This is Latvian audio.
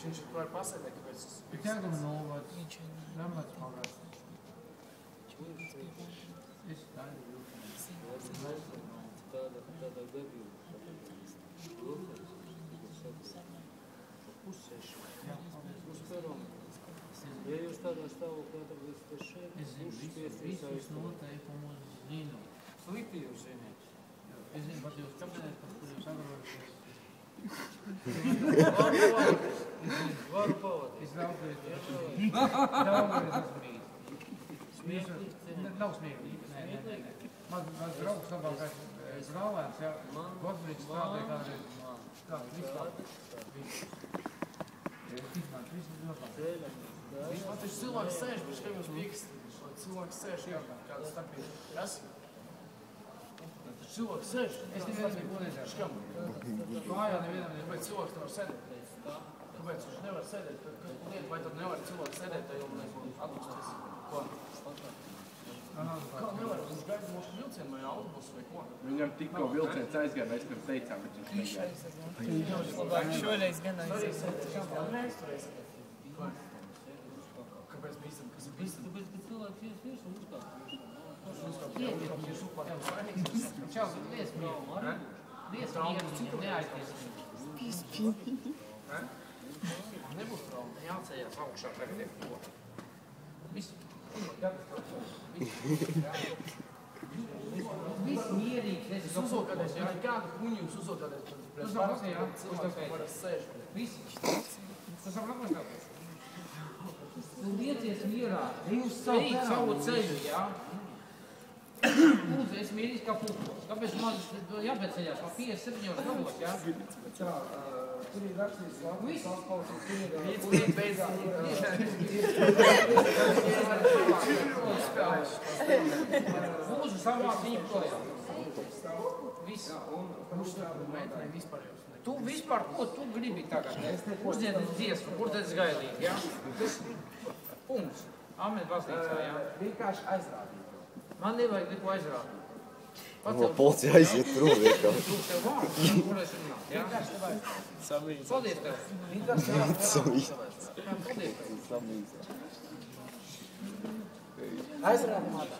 Viņš var pasēdēt, kāpēc es... Bet jāgam novads, nemats pagās. Es tādu Tādā gadījumā. Pusseši. Uz peronu. Ja jūs tādā stāvoklī atradīsieties šeit, es zinu, visus noteikumus zinu. Slikti jūs ziniet. Es zinu, pat jūs kabinēt, par kur jūs atrodaties. Varu pavadīt. Es daudzreiz esmu bijis. Nav smieklīgi. Mans draugs labākais brālēns, jā, Godbrīds strādāja kādreiz. Tā, vispār. Vispār taču cilvēks sēž, bet kā jums pīkst, cilvēks sēž, jā, kāda starpība. Kas? Cilvēks sēž. Es nevienam neko nezinu. Škam? Mājā nevienam nezinu. Kāpēc cilvēks nevar sēdēt? Kāpēc viņš nevar sēdēt? Vai tad nevar cilvēks sēdēt, tai jau atpusties? Ko? Kā nevar? Viņš gaida mūsu vilcienu vai autobusu vai ko? Viņam tikko vilciens aizgāja, mēs pirms teicām, bet viņš negāja. Šoreiz gan aizies. Kāpēc bīstam? Kas ir bīstam? Tāpēc, ka cilvēks ies virs un uzkāp. Čau, lies mieru. Lies mieru, viņam neaizties. Nebūs trauma. Jācējās augšā tagad ir ko. Viss mierīgs. Es uzokādēs, ja kādu kuņu jūs uzokādēs, pēc parastiem cilvēkiem varas sēž. Viss. Tas var apmaskāties. Tu liecies mierā. Jūs savu ceļu, jā? Lūdzu, es mierīgs kā pulkos. Kāpēc man jābeceļās pa 57 gados, jā? Tur ir rakstīts Latvijas valsts policija, tur ir Lūdzu, samās viņu projām. Viss. Tu vispār, ko tu gribi tagad? Uzdziedis dziesmu, kur tad gaidīgi, jā? Punkts. Amen baznīcā, jā? vienkārši aizrādīt. Man nevajag neko aizrādīt. Policija aiziet prom vienkārši. Tu tev vārds, kur es runāt, jā? Paldies tev. Samīst. Paldies tev. Samīst. Aizrādīt.